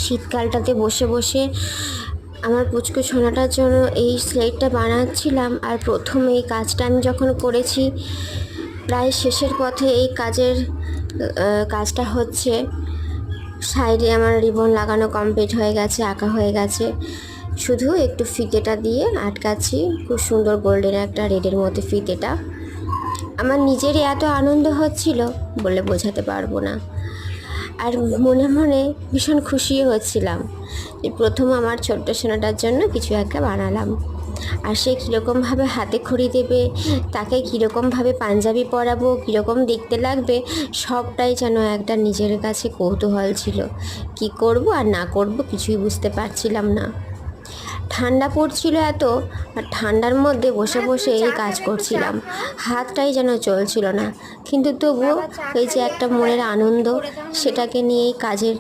শীতকালটাতে বসে বসে আমার পুচকু সোনাটার জন্য এই স্লেটটা বানাচ্ছিলাম। আর প্রথম এই কাজটা আমি যখন করেছি, প্রায় শেষের পথে এই কাজটা হচ্ছে। সাইডে আমার রিবন লাগানো কমপ্লিট হয়ে গেছে, আঁকা হয়ে গেছে, শুধু একটু ফিতেটা দিয়ে আটকাচ্ছি। খুব সুন্দর গোল্ডেন একটা রেডের মধ্যে ফিতেটা। আমার নিজেরই এত আনন্দ হচ্ছিল বলে বোঝাতে পারবো না। আর মনে মনে ভীষণ খুশিও হচ্ছিলাম যে প্রথম আমার ছোট্ট সোনাটার জন্য কিছু একটা বানালাম। আর সে কীরকমভাবে হাতে খড়ি দেবে, তাকে কীরকমভাবে পাঞ্জাবি পরাবো, কীরকম দেখতে লাগবে, সবটাই যেন একটা নিজের কাছে কৌতূহল ছিল। কি করব আর না করব কিছুই বুঝতে পারছিলাম না। ঠান্ডা পড়ছিল এত, আর ঠান্ডার মধ্যে বসে বসে এই কাজ করছিলাম, হাতটাই যেন চলছিল না। কিন্তু তবুও এই যে একটা মনের আনন্দ, সেটাকে নিয়ে এই কাজের